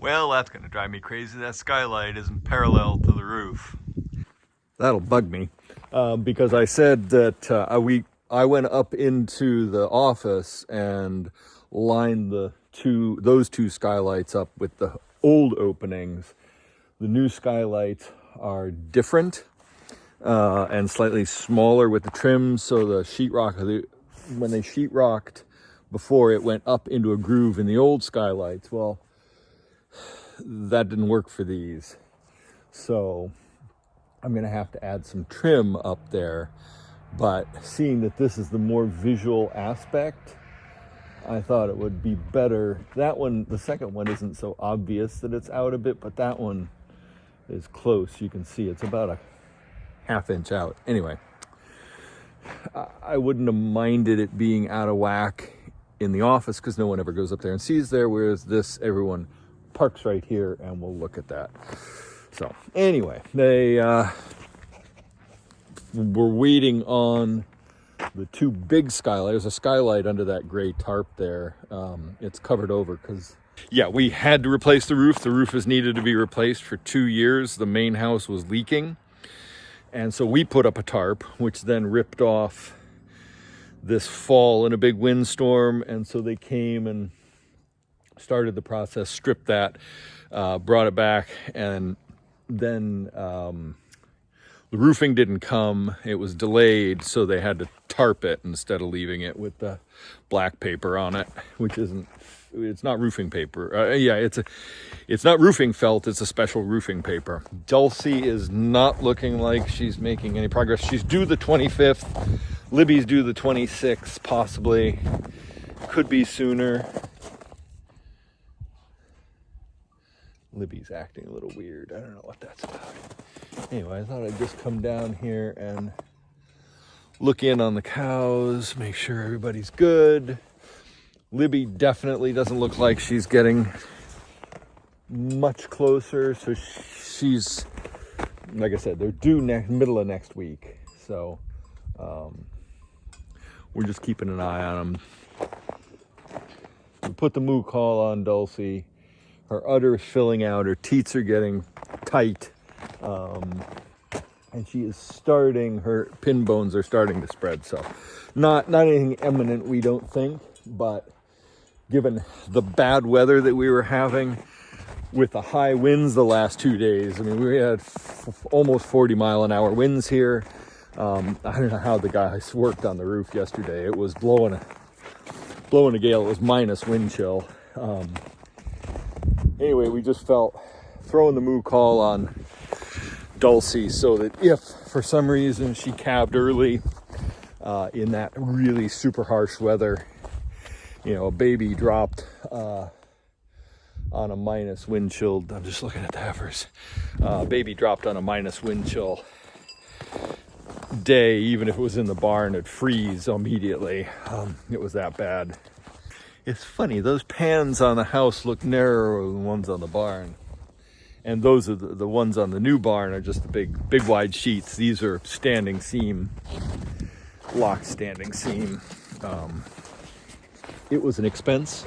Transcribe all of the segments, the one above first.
Well, that's going to drive me crazy. That skylight isn't parallel to the roof. That'll bug me because I said that I went up into the office and lined those two skylights up with the old openings. The new skylights are different and slightly smaller with the trims, so the sheetrock, when they sheetrocked before, it went up into a groove in the old skylights. Well, that didn't work for these, so I'm gonna have to add some trim up there. But seeing that this is the more visual aspect, I thought it would be better. That one, the second one, isn't so obvious that it's out a bit, but that one is close. You can see it's about a ½ inch out. Anyway, I wouldn't have minded it being out of whack in the office because no one ever goes up there and sees there, whereas this, everyone parks right here and we'll look at that. So anyway, they were waiting on the two big skylights. There's a skylight under that gray tarp there. It's covered over because, yeah, we had to replace the roof. The roof has needed to be replaced for 2 years. The main house was leaking. And so we put up a tarp, which then ripped off this fall in a big windstorm. And so they came and started the process, stripped that, brought it back, and then the roofing didn't come. It was delayed, so they had to tarp it instead of leaving it with the black paper on it, which it's not roofing paper. It's not roofing felt, it's a special roofing paper. Dulcie is not looking like she's making any progress. She's due the 25th. Libby's due the 26th, possibly. Could be sooner. Libby's acting a little weird. I don't know what that's about. Anyway, I thought I'd just come down here and look in on the cows, make sure everybody's good. Libby definitely doesn't look like she's getting much closer. So she's, like I said, they're due middle of next week. So we're just keeping an eye on them. We put the moo call on Dulcie. Her udder is filling out. Her teats are getting tight. And she is starting, her pin bones are starting to spread. So not anything imminent, we don't think, but given the bad weather that we were having with the high winds the last 2 days, I mean, we had almost 40-mile-an-hour winds here. I don't know how the guys worked on the roof yesterday. It was blowing a gale. It was minus wind chill. Anyway, we just felt throwing the moo call on Dulcie so that if for some reason she calved early in that really super harsh weather, you know, a baby dropped on a minus wind chill. I'm just looking at the heifers. Baby dropped on a minus wind chill day, even if it was in the barn, it'd freeze immediately. It was that bad. It's funny, those pans on the house look narrower than the ones on the barn. And those are the ones on the new barn are just the big wide sheets. These are standing seam, lock standing seam. It was an expense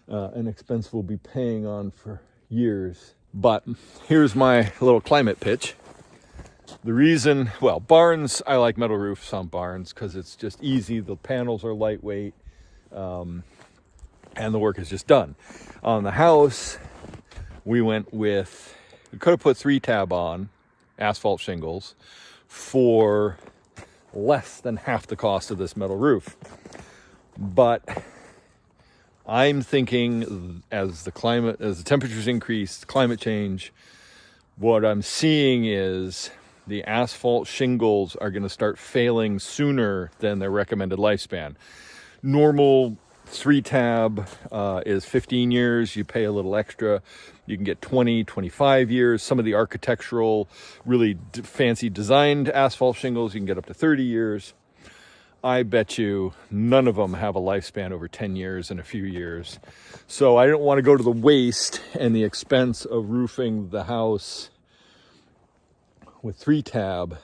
we'll be paying on for years. But here's my little climate pitch. The reason, well, barns, I like metal roofs on barns because it's just easy. The panels are lightweight. And the work is just done. On the house, we could have put 3-tab on asphalt shingles for less than half the cost of this metal roof. But I'm thinking as the temperatures increase, climate change, what I'm seeing is the asphalt shingles are going to start failing sooner than their recommended lifespan. Normal 3-tab is 15 years. You pay a little extra. You can get 20, 25 years. Some of the architectural, really fancy designed asphalt shingles, you can get up to 30 years. I bet you none of them have a lifespan over 10 years in a few years. So I don't want to go to the waste and the expense of roofing the house with 3-tab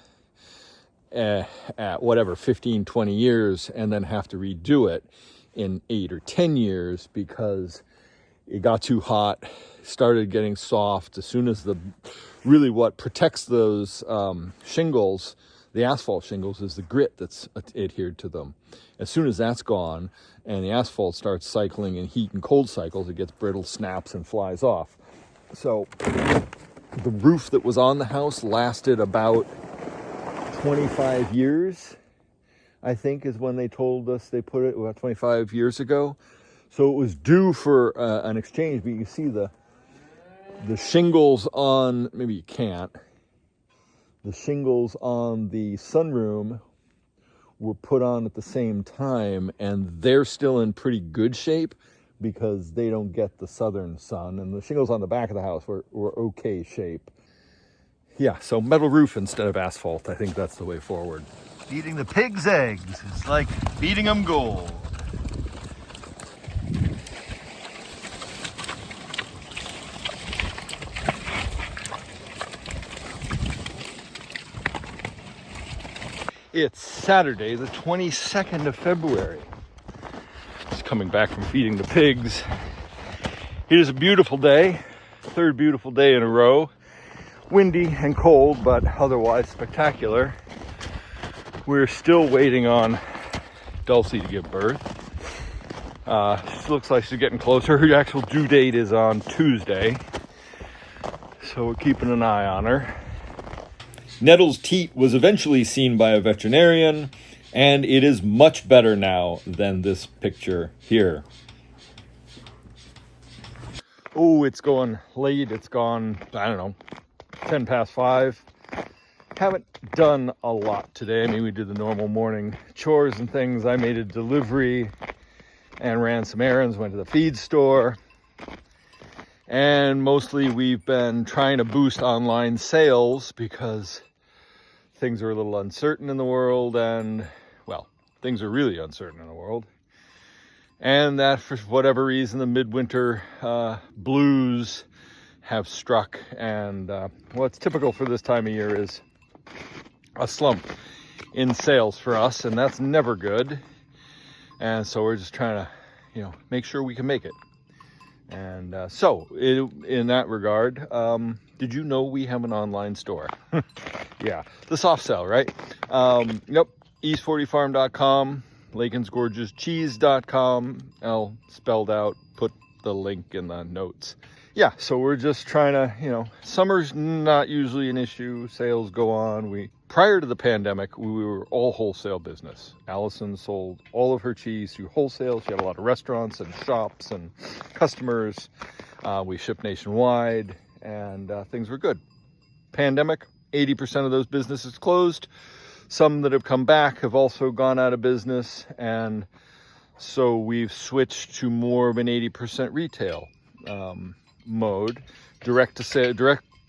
at whatever, 15, 20 years, and then have to redo it in 8 or 10 years because it got too hot, started getting soft. As soon as really what protects those shingles, the asphalt shingles, is the grit that's adhered to them. As soon as that's gone and the asphalt starts cycling in heat and cold cycles, it gets brittle, snaps, and flies off. So the roof that was on the house lasted about 25 years, I think, is when they told us they put it, about 25 years ago. So it was due for an exchange, but you see the shingles on, maybe you can't, the shingles on the sunroom were put on at the same time, and they're still in pretty good shape because they don't get the southern sun, and the shingles on the back of the house were okay shape. Yeah, so metal roof instead of asphalt, I think that's the way forward. Eating the pig's eggs is like feeding them gold. It's Saturday, the 22nd of February. Just coming back from feeding the pigs. It is a beautiful day, third beautiful day in a row. Windy and cold, but otherwise spectacular. We're still waiting on Dulcie to give birth. She looks like she's getting closer. Her actual due date is on Tuesday, so we're keeping an eye on her. Nettle's teat was eventually seen by a veterinarian, and it is much better now than this picture here. Oh, it's going late. It's gone, I don't know, 10 past 5. Haven't done a lot today. I mean, we did the normal morning chores and things. I made a delivery and ran some errands, went to the feed store. And mostly we've been trying to boost online sales because things are a little uncertain in the world, and, well, things are really uncertain in the world. And that, for whatever reason, the midwinter blues have struck, and what's typical for this time of year is a slump in sales for us, and that's never good. And so we're just trying to, make sure we can make it. And so in that regard, did you know we have an online store? Yeah, the soft sell, right? Yep, east40farm.com, LakinsGorgeousCheese.com. L spelled out, put the link in the notes. Yeah, so we're just trying to, summer's not usually an issue. Sales go on. Prior to the pandemic, we were all wholesale business. Allison sold all of her cheese through wholesale. She had a lot of restaurants and shops and customers. We shipped nationwide, and things were good. Pandemic, 80% of those businesses closed. Some that have come back have also gone out of business, and so we've switched to more of an 80% retail mode, direct to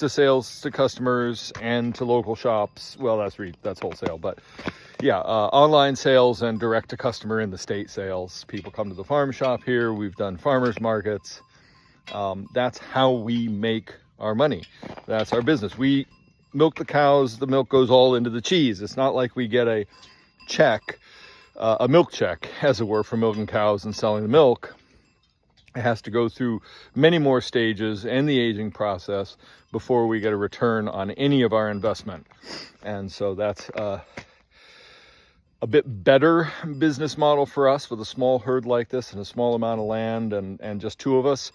sales to customers and to local shops. Well, that's wholesale, but yeah, online sales and direct to customer in the state sales. People come to the farm shop here. We've done farmers markets. That's how we make our money. That's our business. We milk the cows. The milk goes all into the cheese. It's not like we get a check, a milk check, as it were, for milking cows and selling the milk. It has to go through many more stages and the aging process before we get a return on any of our investment. And so that's a bit better business model for us with a small herd like this and a small amount of land and just two of us.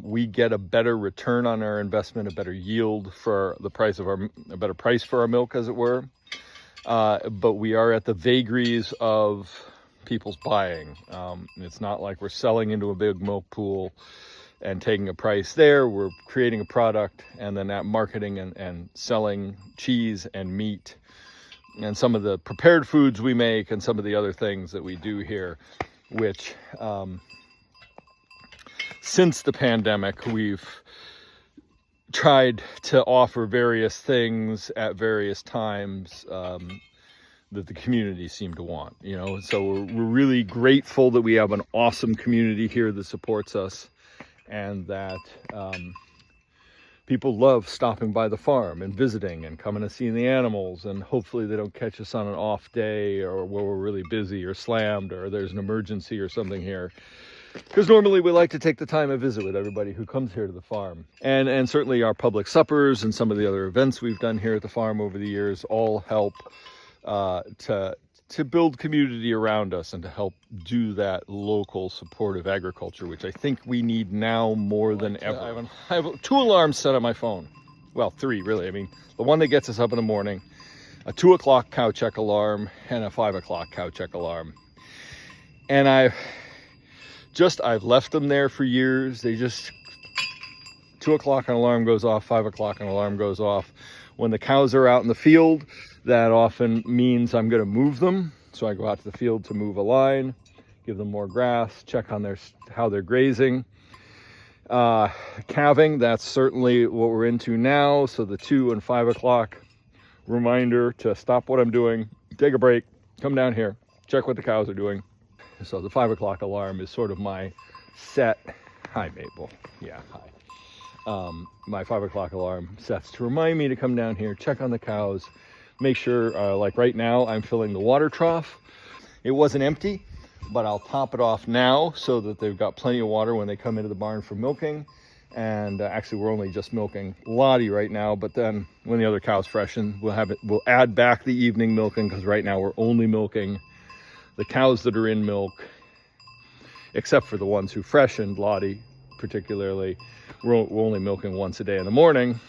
We get a better return on our investment, a better yield for the price of a better price for our milk, as it were. But we are at the vagaries of people's buying. It's not like we're selling into a big milk pool and taking a price there. We're creating a product and then that marketing and selling cheese and meat and some of the prepared foods we make and some of the other things that we do here, which since the pandemic, we've tried to offer various things at various times that the community seemed to want, so we're really grateful that we have an awesome community here that supports us, and that people love stopping by the farm and visiting and coming to see the animals, and hopefully they don't catch us on an off day or where we're really busy or slammed or there's an emergency or something here. because normally we like to take the time and visit with everybody who comes here to the farm. And certainly our public suppers and some of the other events we've done here at the farm over the years all help to build community around us and to help do that local supportive agriculture, which I think we need now more than ever. I have 2 alarms set on my phone. Well, 3 really. I mean, the one that gets us up in the morning, a 2 o'clock cow check alarm, and a 5 o'clock cow check alarm. And I've left them there for years. They just, 2 o'clock an alarm goes off, 5 o'clock an alarm goes off. When the cows are out in the field, that often means I'm going to move them. So I go out to the field to move a line, give them more grass, check on how they're grazing. Calving, that's certainly what we're into now. So the 2 and 5 o'clock reminder to stop what I'm doing, take a break, come down here, check what the cows are doing. So the 5 o'clock alarm is sort of my set. Hi, Mabel. Yeah, hi. My 5 o'clock alarm sets to remind me to come down here, check on the cows, make sure, like right now, I'm filling the water trough. It wasn't empty, but I'll top it off now so that they've got plenty of water when they come into the barn for milking. And actually, we're only just milking Lottie right now, but then when the other cows freshen, we'll add back the evening milking, because right now we're only milking the cows that are in milk, except for the ones who freshened, Lottie particularly. We're only milking once a day in the morning.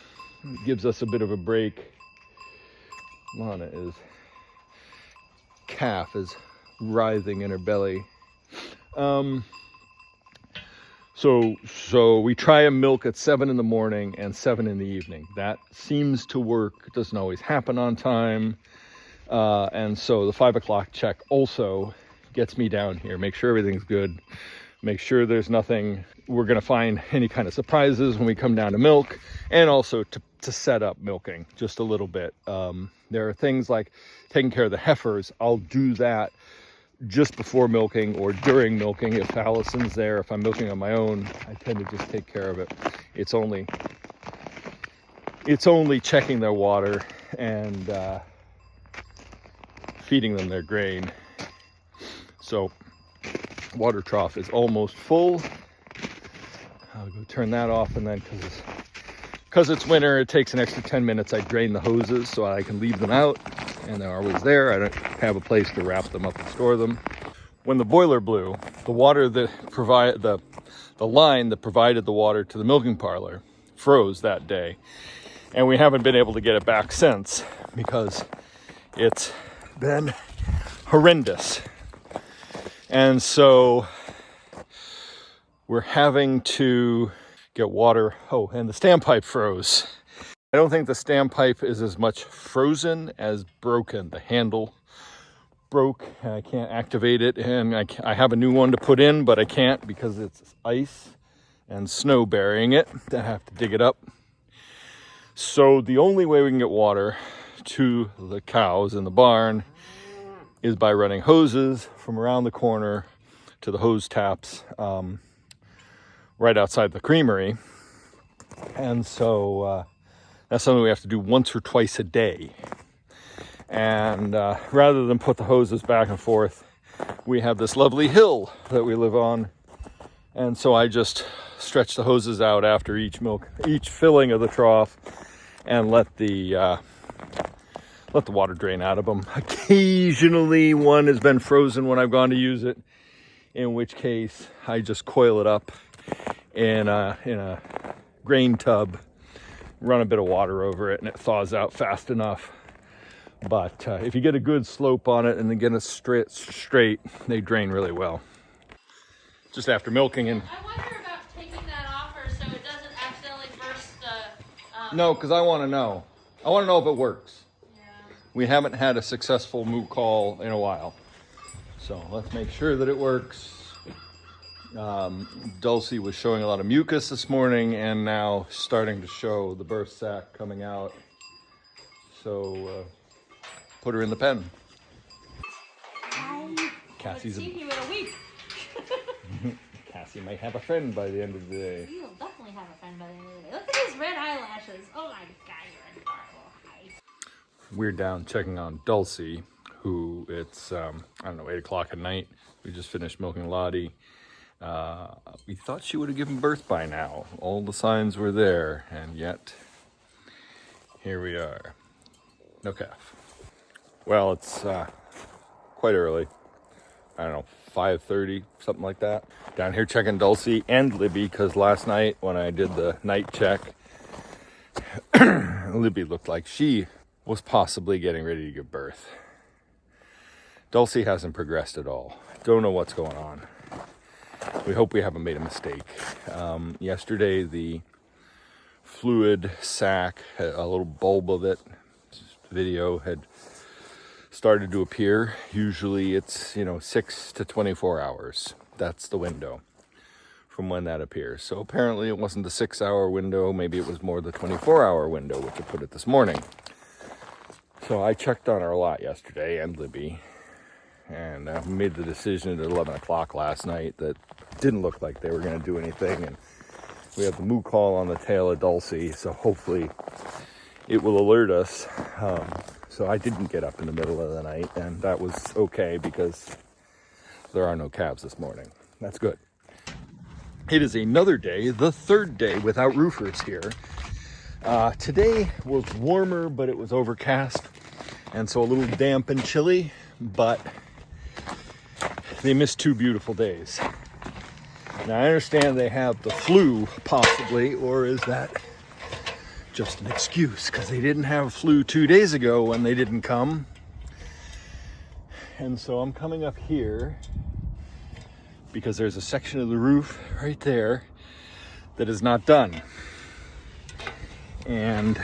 It gives us a bit of a break. Calf is writhing in her belly. So we try and milk at 7 in the morning and 7 in the evening. That seems to work. It doesn't always happen on time. And so the 5 o'clock check also gets me down here, make sure everything's good, make sure there's nothing, we're going to find any kind of surprises when we come down to milk, and also to set up milking just a little bit. There are things like taking care of the heifers. I'll do that just before milking or during milking if Allison's there. If I'm milking on my own, I tend to just take care of it. It's only checking their water and feeding them their grain. So water trough is almost full. I'll go turn that off, and then because it's winter, it takes an extra 10 minutes. I drain the hoses so I can leave them out, and they're always there. I don't have a place to wrap them up and store them. When the boiler blew, the water that the line that provided the water to the milking parlor froze that day, and we haven't been able to get it back since because it's been horrendous. And so we're having to get water. Oh, and the standpipe froze. I don't think the standpipe is as much frozen as broken. The handle broke and I can't activate it, and I have a new one to put in, but I can't because it's ice and snow burying it. I have to dig it up. So the only way we can get water to the cows in the barn is by running hoses from around the corner to the hose taps right outside the creamery. And so that's something we have to do once or twice a day. And rather than put the hoses back and forth, we have this lovely hill that we live on. And so I just stretch the hoses out after each filling of the trough and let the water drain out of them. Occasionally one has been frozen when I've gone to use it, in which case I just coil it up in a grain tub, run a bit of water over it, and it thaws out fast enough. But if you get a good slope on it and then get it straight, they drain really well. Just after milking. And I wonder about taking that off or so it doesn't accidentally burst the... No, because I want to know. I want to know if it works. Yeah. We haven't had a successful moo call in a while. So let's make sure that it works. Dulcie was showing a lot of mucus this morning and now starting to show the birth sac coming out. So put her in the pen. Cassie's see you in a week. Cassie might have a friend by the end of the day. You'll definitely have a friend by the end of the day. Look at these red eyelashes. Oh my god, you're adorable. Hi. We're down checking on Dulcie, who it's, I don't know, 8 o'clock at night. We just finished milking Lottie. We thought she would have given birth by now. All the signs were there, and yet here we are. No calf. Well, it's quite early. I don't know, 5:30, something like that. Down here checking Dulcie and Libby, because last night when I did the night check, Libby looked like she was possibly getting ready to give birth. Dulcie hasn't progressed at all. Don't know what's going on. We hope we haven't made a mistake. Yesterday, the fluid sac, a little bulb of it, video had started to appear. Usually it's, 6 to 24 hours. That's the window from when that appears. So apparently it wasn't the 6-hour window. Maybe it was more the 24-hour window, which I put it this morning. So I checked on our lot yesterday and Libby, and made the decision at 11 o'clock last night that didn't look like they were going to do anything. And we have the moo call on the tail of Dulcie, so hopefully it will alert us. So I didn't get up in the middle of the night, and that was okay because there are no calves this morning. That's good. It is another day, the third day without roofers here. Today was warmer, but it was overcast, and so a little damp and chilly, but they missed 2 beautiful days. Now I understand they have the flu, possibly, or is that just an excuse? Because they didn't have flu 2 days ago when they didn't come. And so I'm coming up here because there's a section of the roof right there that is not done. And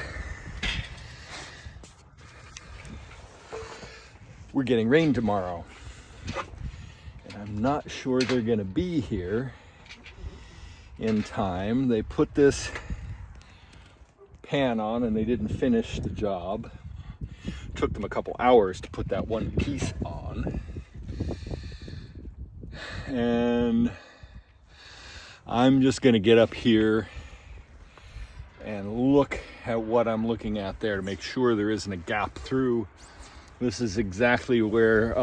we're getting rain tomorrow. And I'm not sure they're gonna be here in time. They put this pan on and they didn't finish the job. Took them a couple hours to put that one piece on. And I'm just gonna get up here and look at what I'm looking at there to make sure there isn't a gap through. This is exactly where,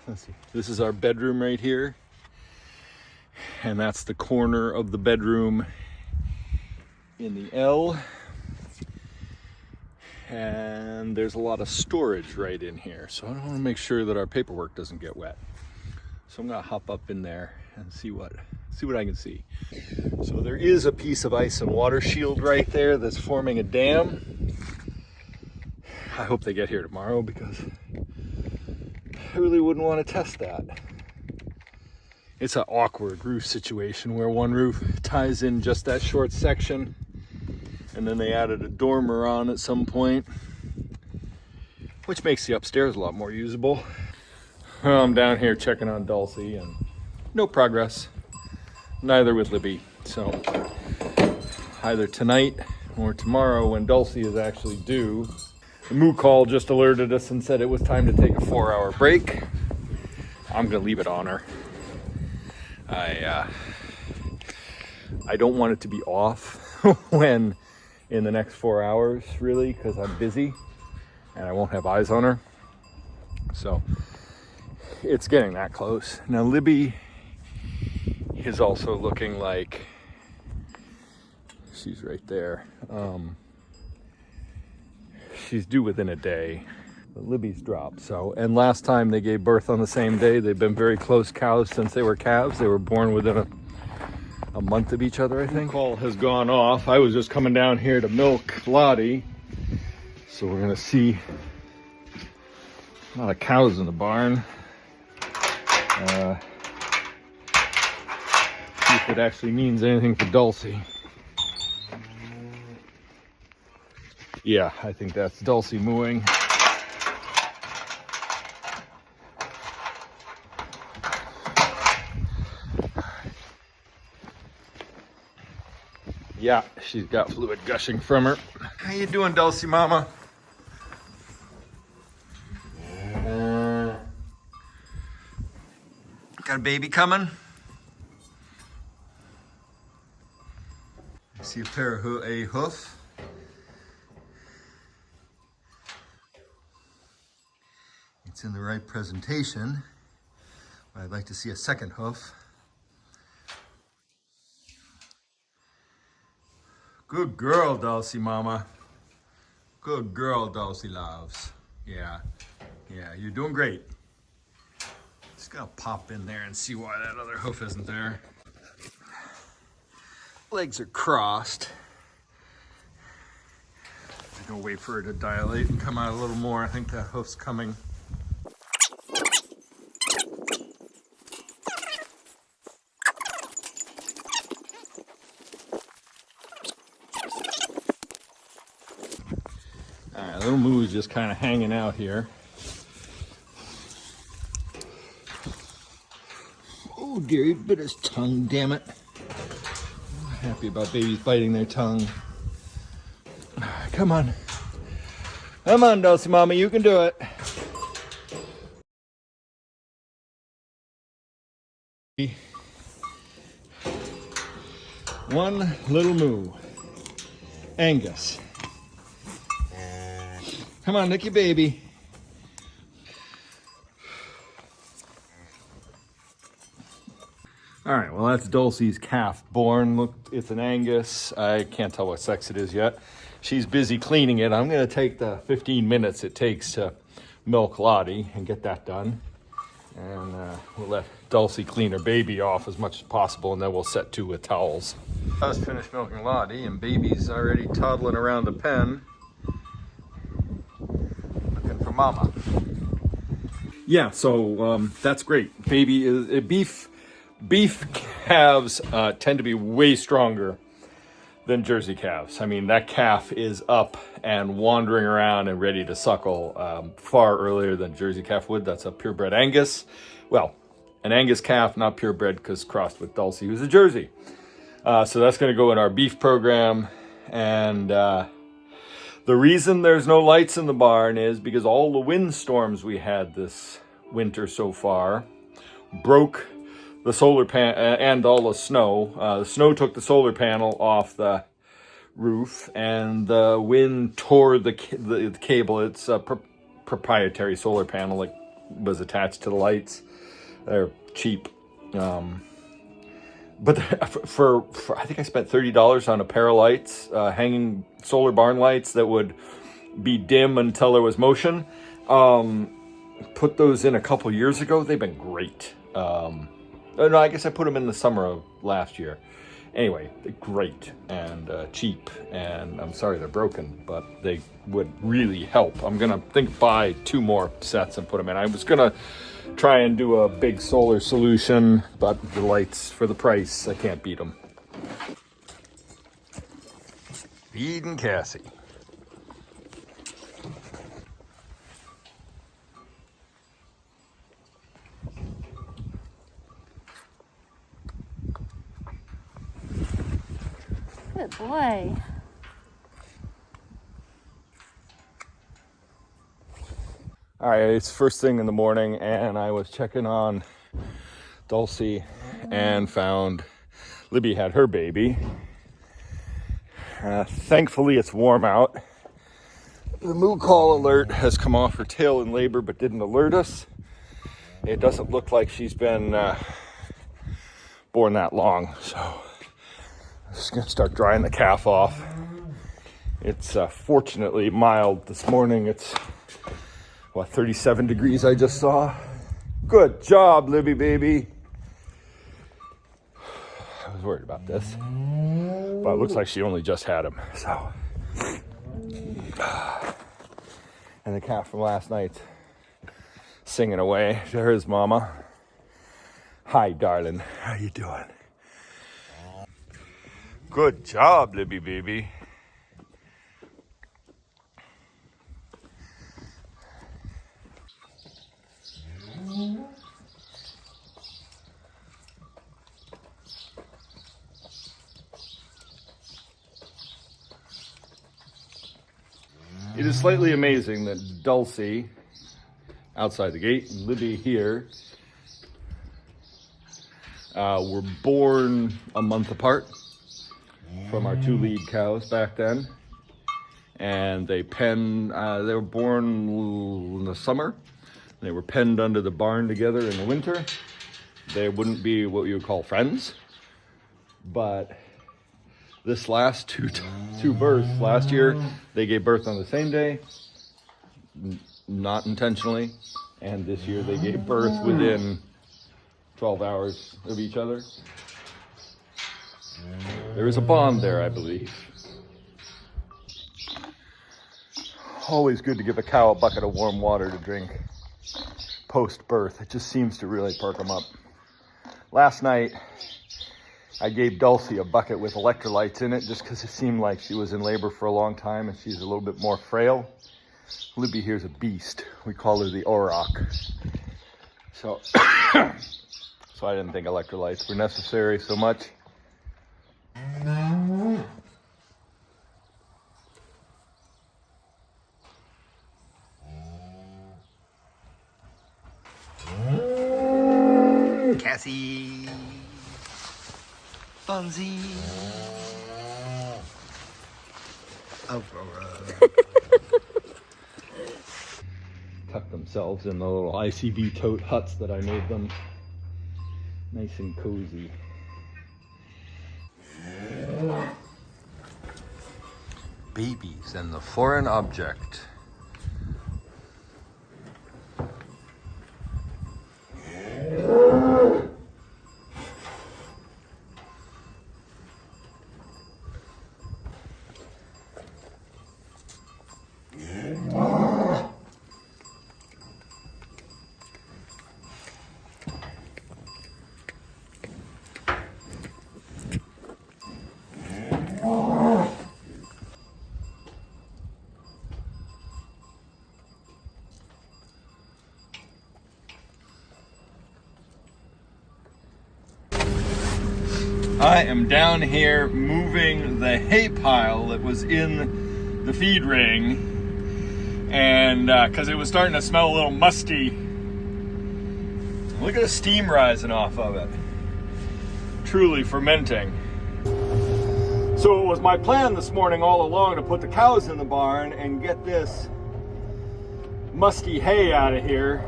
let's see, this is our bedroom right here. And that's the corner of the bedroom in the L. And there's a lot of storage right in here. So I want to make sure that our paperwork doesn't get wet. So I'm gonna hop up in there and see what I can see. So there is a piece of ice and water shield right there that's forming a dam. I hope they get here tomorrow because I really wouldn't want to test that. It's an awkward roof situation where one roof ties in just that short section, and then they added a dormer on at some point, which makes the upstairs a lot more usable. Well, I'm down here checking on Dulcie and no progress, neither with Libby. So either tonight or tomorrow when Dulcie is actually due. The moo call just alerted us and said it was time to take a 4-hour break. I'm gonna leave it on her. I don't want it to be off when in the next 4 hours, really, because I'm busy and I won't have eyes on her. So it's getting that close. Now Libby is also looking like she's right there. She's due within a day. But Libby's dropped. So, and last time they gave birth on the same day. They've been very close cows since they were calves. They were born within a month of each other, I think. Call has gone off. I was just coming down here to milk Lottie. So we're gonna see a lot of cows in the barn. See if it actually means anything for Dulcie. Yeah, I think that's Dulcie mooing. Yeah, she's got fluid gushing from her. How you doing, Dulcie mama? Got a baby coming? I see a pair of a hoof. It's in the right presentation. I'd like to see a second hoof. Good girl, Dulcie Mama. Good girl, Dulcie loves. Yeah, you're doing great. Just gotta pop in there and see why that other hoof isn't there. Legs are crossed. I'm gonna wait for her to dilate and come out a little more. I think that hoof's coming. All right, little Moo's just kind of hanging out here. Oh dear, he bit his tongue, damn it. I'm happy about babies biting their tongue. Come on. Come on, Dulcie Mama, you can do it. One little Moo. Angus. Come on, Nicky baby. All right, well, that's Dulcie's calf born. Look, it's an Angus. I can't tell what sex it is yet. She's busy cleaning it. I'm gonna take the 15 minutes it takes to milk Lottie and get that done. And we'll let Dulcie clean her baby off as much as possible, and then we'll set to with towels. I was finished milking Lottie, and baby's already toddling around the pen, looking for mama. Yeah, so that's great. Baby is beef calves tend to be way stronger than Jersey calves. I mean, that calf is up and wandering around and ready to suckle far earlier than Jersey calf would. That's a purebred Angus. Well, an Angus calf, not purebred because crossed with Dulcie, who's a Jersey. So that's going to go in our beef program. And the reason there's no lights in the barn is because all the windstorms we had this winter so far broke the solar panel and all the snow. The snow took the solar panel off the roof, and the wind tore the cable. It's a proprietary solar panel that was attached to the lights. They're cheap. But for I think I spent $30 on a pair of lights, hanging solar barn lights that would be dim until there was motion. Put those in a couple years ago. They've been great. No, I guess I put them in the summer of last year. Anyway, they're great and cheap, and I'm sorry they're broken, but they would really help. I'm gonna buy 2 more sets and put them in. I was gonna try and do a big solar solution, but the lights, for the price, I can't beat them. Feeding Cassie. Good boy. All right, it's first thing in the morning, and I was checking on Dulcie and found Libby had her baby. Thankfully, it's warm out. The moo call alert has come off her tail in labor, but didn't alert us. It doesn't look like she's been born that long, so I'm just gonna start drying the calf off. It's fortunately mild this morning. It's 37 degrees I just saw. Good job, Libby baby. I was worried about this, but it looks like she only just had him, so. And the calf from last night singing away. There's mama. Hi, darling. How you doing? Good job, Libby baby. It is slightly amazing that Dulcie, outside the gate, and Libby here, were born a month apart from our 2 lead cows back then. And they were born in the summer. They were penned under the barn together in the winter. they wouldn't be what you would call friends. But this last two births last year, they gave birth on the same day, not intentionally. And this year they gave birth within 12 hours of each other. There is a bond there, I believe. Always good to give a cow a bucket of warm water to drink post-birth. It just seems to really perk them up. Last night, I gave Dulcie a bucket with electrolytes in it just because it seemed like she was in labor for a long time and she's a little bit more frail. Libby here's a beast. We call her the Auroch. So, so I didn't think electrolytes were necessary so much. Cassie, Bunzy, Aurora. Tuck themselves in the little ICB tote huts that I made them. Nice and cozy. Babies and the foreign object. I am down here moving the hay pile that was in the feed ring, and because it was starting to smell a little musty. Look at the steam rising off of it. Truly fermenting. So it was my plan this morning all along to put the cows in the barn and get this musty hay out of here.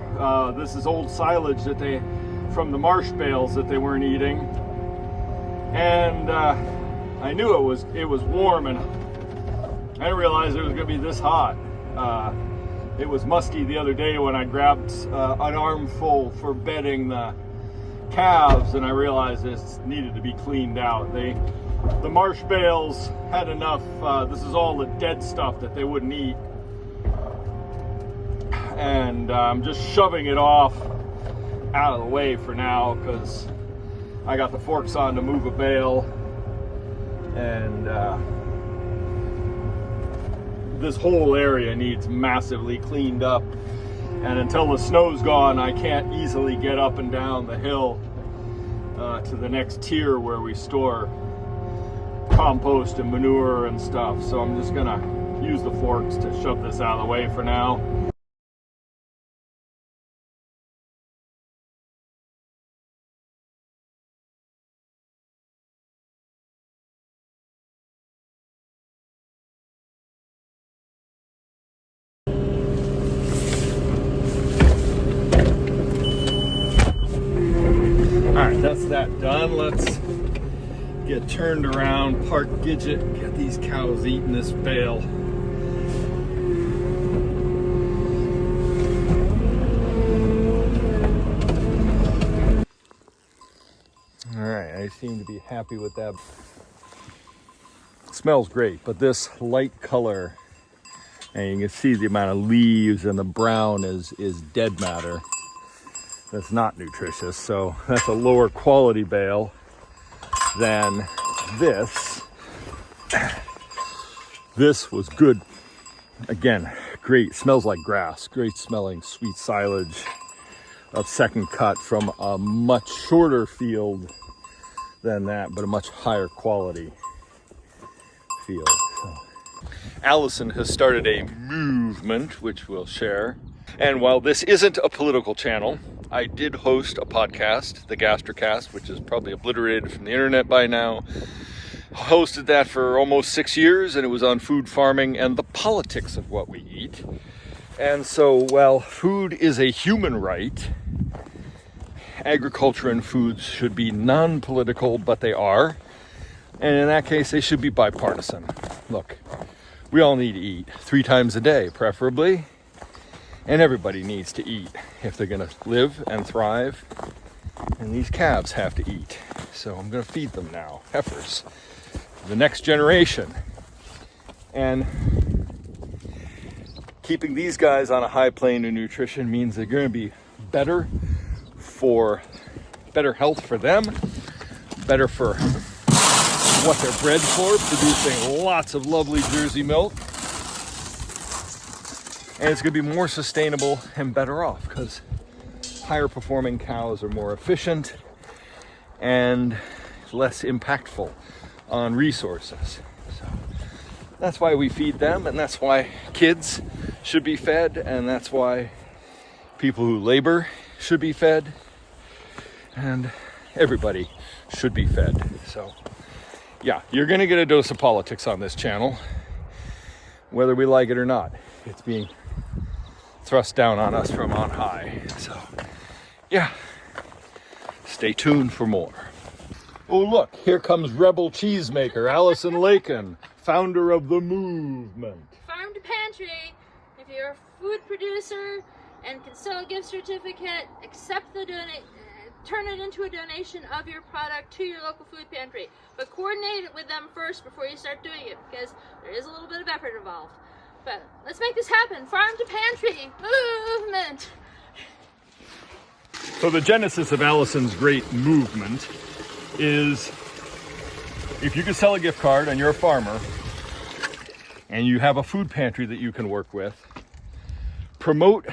This is old silage that from the marsh bales that they weren't eating. And I knew it was warm, and I didn't realize it was going to be this hot. It was musty the other day when I grabbed an armful for bedding the calves, and I realized this needed to be cleaned out. The marsh bales had enough. This is all the dead stuff that they wouldn't eat, and I'm just shoving it off out of the way for now because I got the forks on to move a bale, and this whole area needs massively cleaned up. And until the snow's gone, I can't easily get up and down the hill to the next tier where we store compost and manure and stuff. So I'm just gonna use the forks to shove this out of the way for now. Alright, that's that done. Let's get turned around, park Gidget, get these cows eating this bale. Alright, I seem to be happy with that. It smells great, but this light color, and you can see the amount of leaves, and the brown is dead matter. That's not nutritious, so that's a lower quality bale than this. This was good. Again, great, smells like grass, great smelling sweet silage of second cut from a much shorter field than that, but a much higher quality field. So. Allison has started a movement, which we'll share. And while this isn't a political channel, I did host a podcast, the Gastrocast, which is probably obliterated from the internet by now. Hosted that for almost 6 years, and it was on food farming and the politics of what we eat. And so, while food is a human right, agriculture and foods should be non-political, but they are. And in that case, they should be bipartisan. Look, we all need to eat 3 times a day, preferably. And everybody needs to eat if they're going to live and thrive. And these calves have to eat. So I'm going to feed them now, heifers, the next generation. And keeping these guys on a high plane of nutrition means they're going to be better health for them, better for what they're bred for, producing lots of lovely Jersey milk. And it's going to be more sustainable and better off because higher performing cows are more efficient and less impactful on resources. So that's why we feed them, and that's why kids should be fed, and that's why people who labor should be fed, and everybody should be fed. So yeah, you're going to get a dose of politics on this channel, whether we like it or not. It's being thrust down on us from on high. So yeah, stay tuned for more. Oh look, here comes rebel cheesemaker Allison Lakin, founder of the Mooovement. Farm to pantry. If you're a food producer and can sell a gift certificate, accept the turn it into a donation of your product to your local food pantry. But coordinate it with them first before you start doing it, because there is a little bit of effort involved. But let's make this happen. Farm to pantry movement. So the genesis of Allison's great movement is, if you can sell a gift card and you're a farmer and you have a food pantry that you can work with, promote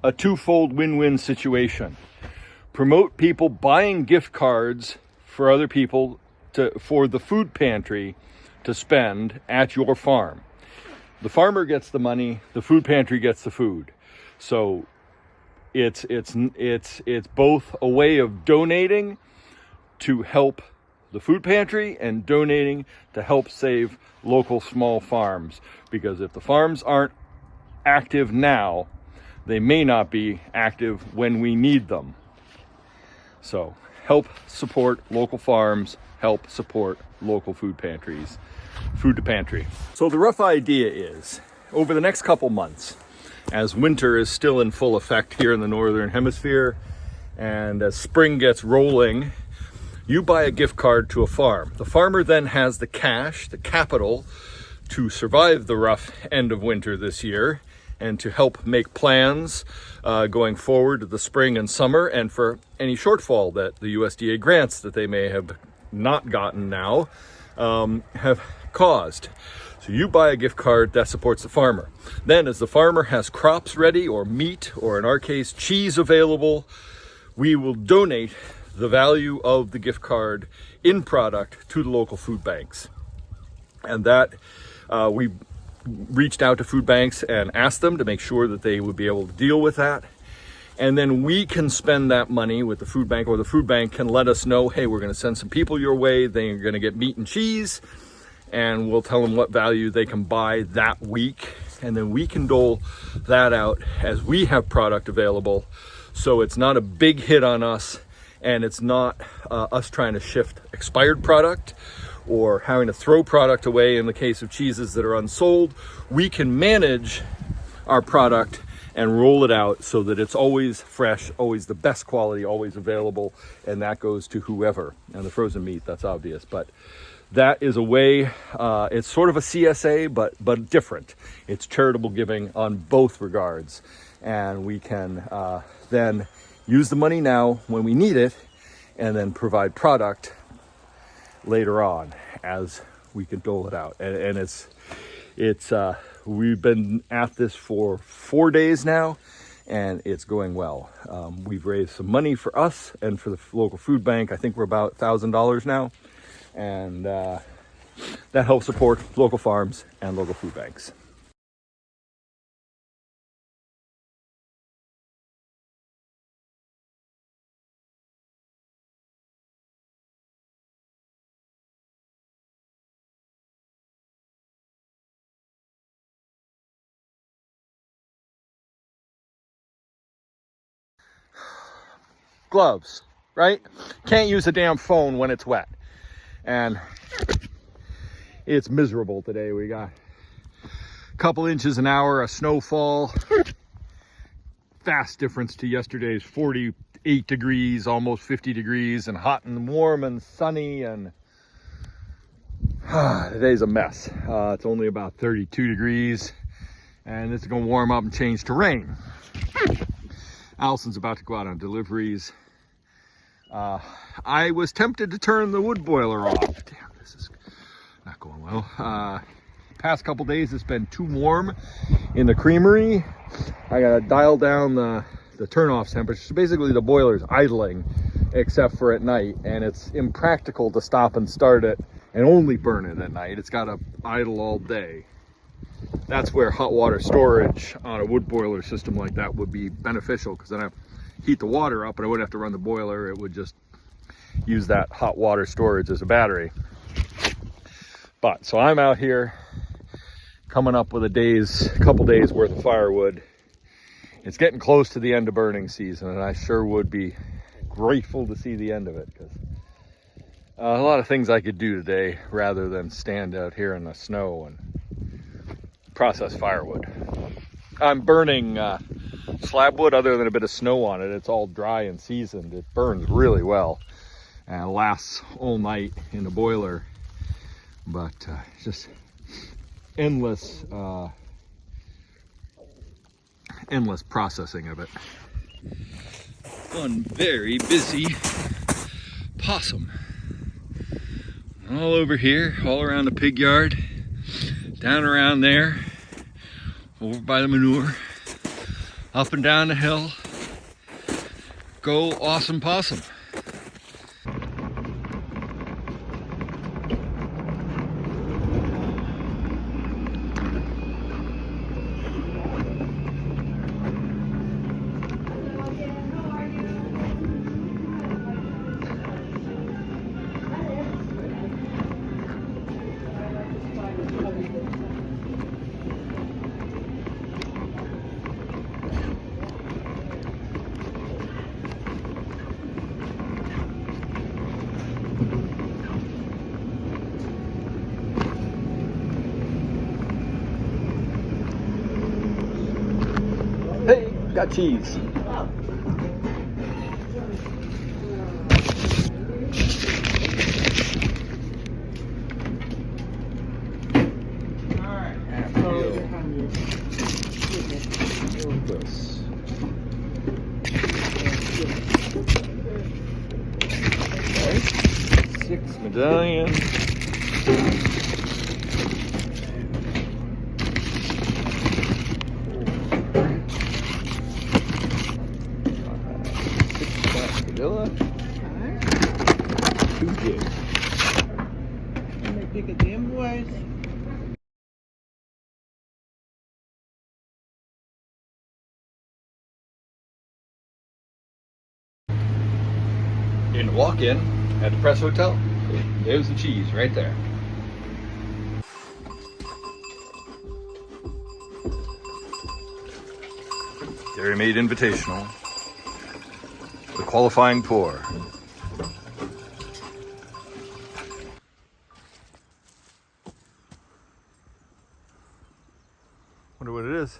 a twofold win-win situation. Promote people buying gift cards for other people for the food pantry to spend at your farm. The farmer gets the money, the food pantry gets the food. So it's both a way of donating to help the food pantry and donating to help save local small farms. Because if the farms aren't active now, they may not be active when we need them. So help support local farms, help support local food pantries. Food to pantry. So the rough idea is, over the next couple months, as winter is still in full effect here in the Northern Hemisphere, and as spring gets rolling, you buy a gift card to a farm. The farmer then has the cash, the capital, to survive the rough end of winter this year, and to help make plans going forward to the spring and summer, and for any shortfall that the USDA grants that they may have not gotten now have caused. So you buy a gift card that supports the farmer. Then as the farmer has crops ready, or meat, or in our case cheese available, we will donate the value of the gift card in product to the local food banks. And that we reached out to food banks and asked them to make sure that they would be able to deal with that. And then we can spend that money with the food bank, or the food bank can let us know, hey, we're going to send some people your way. They're going to get meat and cheese, and we'll tell them what value they can buy that week. And then we can dole that out as we have product available. So it's not a big hit on us, and it's not us trying to shift expired product or having to throw product away in the case of cheeses that are unsold. We can manage our product and roll it out so that it's always fresh, always the best quality, always available, and that goes to whoever. And the frozen meat, that's obvious, but that is a way, it's sort of a CSA, but different. It's charitable giving on both regards. And we can then use the money now when we need it, and then provide product later on as we can dole it out. And it's we've been at this for 4 days now, and it's going well. We've raised some money for us and for the local food bank. I think we're about $1,000 now, and that helps support local farms and local food banks. gloves, right? Can't use a damn phone when it's wet. And it's miserable today. We got a couple inches an hour of snowfall. Vast difference to yesterday's 48 degrees, almost 50 degrees, and hot and warm and sunny, and today's a mess. It's only about 32 degrees, and it's gonna warm up and change to rain. Allison's about to go out on deliveries. I was tempted to turn the wood boiler off. Damn, this is not going well. Past couple days it's been too warm in the creamery. I gotta dial down the turn-off temperature. So basically the boiler's idling except for at night, and it's impractical to stop and start it and only burn it at night. It's gotta idle all day. That's where hot water storage on a wood boiler system like that would be beneficial, because then I heat the water up and I wouldn't have to run the boiler. It would just use that hot water storage as a battery. But so I'm out here coming up with a couple days worth of firewood. It's getting close to the end of burning season, and I sure would be grateful to see the end of it, because a lot of things I could do today rather than stand out here in the snow and process firewood. I'm burning slab wood. Other than a bit of snow on it, it's all dry and seasoned. It burns really well and lasts all night in the boiler, but just endless processing of it. One very busy possum all over here, all around the pig yard, down around there, over by the manure, up and down the hill. Go awesome possum. Hey, got cheese. Six medallions. Vanilla. Two jigs. Let me pick at the invoice. In the walk-in at the Press Hotel. There's the cheese right there. Dairy Made Invitational. The qualifying pour. Wonder what it is.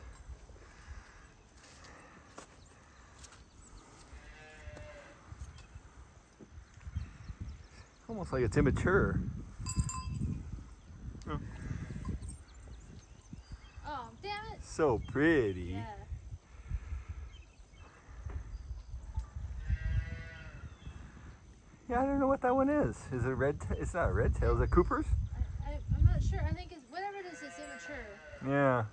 Almost like it's immature. Oh, Oh, damn it. so pretty. Yeah. Yeah, I don't know what that one is. Is it red? It's not a red tail. Is it Cooper's? I'm not sure. I think it's whatever it is, it's immature. Yeah.